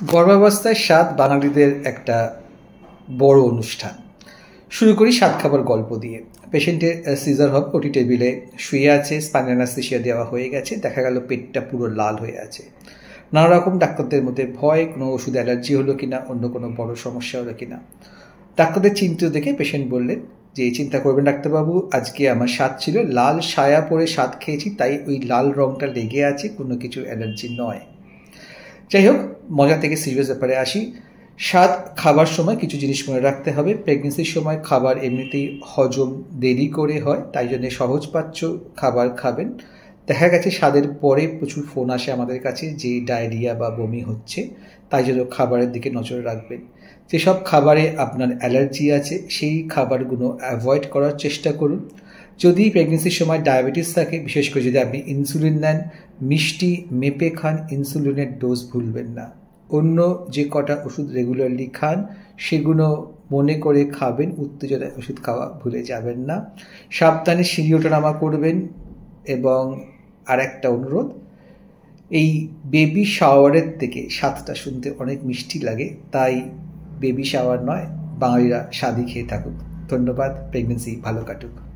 গর্ভাবস্থায় স্বাদ বাঙালিদের একটা বড় অনুষ্ঠান। শুরু করি স্বাদ খাবার গল্প দিয়ে। পেশেন্টের সিজার হবে, ওটি টেবিলে শুয়ে আছে, স্পাইনাল অ্যানেস্থেসিয়া দেওয়া হয়ে গেছে, দেখা গেল পেটটা পুরো লাল হয়ে আছে। নানা রকম ডাক্তারদের মধ্যে ভয়, কোনো ওষুধ অ্যালার্জি হলো কিনা, অন্য কোনো বড় সমস্যা হলো কিনা। ডাক্তারদের চিন্তিত দেখে পেশেন্ট বললেন যে, চিন্তা করবেন ডাক্তারবাবু, আজকে আমার স্বাদ ছিল, লাল সায়া পরে স্বাদ খেয়েছি, তাই ওই লাল রঙটা লেগে আছে, কোনো কিছু অ্যালার্জি নয়। যাই হোক, মজা থেকে সিরিয়াস ব্যাপারে আসি। স্বাদ খাবার সময় কিছু জিনিস মনে রাখতে হবে। প্রেগনেন্সির সময় খাবার এমনিতেই হজম দেরি করে হয়, তাই জন্য সহজপাচ্য খাবার খাবেন। দেখা গেছে স্বাদের পরে প্রচুর ফোন আসে আমাদের কাছে যে ডায়রিয়া বা বমি হচ্ছে, তাই জন্য খাবারের দিকে নজর রাখবেন। যেসব খাবারে আপনার অ্যালার্জি আছে সেই খাবারগুলো অ্যাভয়েড করার চেষ্টা করুন। যদি প্রেগনেন্সির সময় ডায়াবেটিস থাকে, বিশেষ করে যদি আপনি ইনসুলিন নেন, মিষ্টি মেপে খান, ইনসুলিনের ডোজ ভুলবেন না। অন্য যে কটা ওষুধ রেগুলারলি খান সেগুলো মনে করে খাবেন, উত্তেজনা ওষুধ খাওয়া ভুলে যাবেন না। সাবধানে সিঁড়ি ওঠানামা করবেন। এবং আর একটা অনুরোধ, এই বেবি শাওয়ারের থেকে স্বাদটা শুনতে অনেক মিষ্টি লাগে, তাই বেবি শাওয়ার নয়, বাঙালিরা স্বাদই খেয়ে থাকুক। ধন্যবাদ। প্রেগনেন্সি ভালো কাটুক।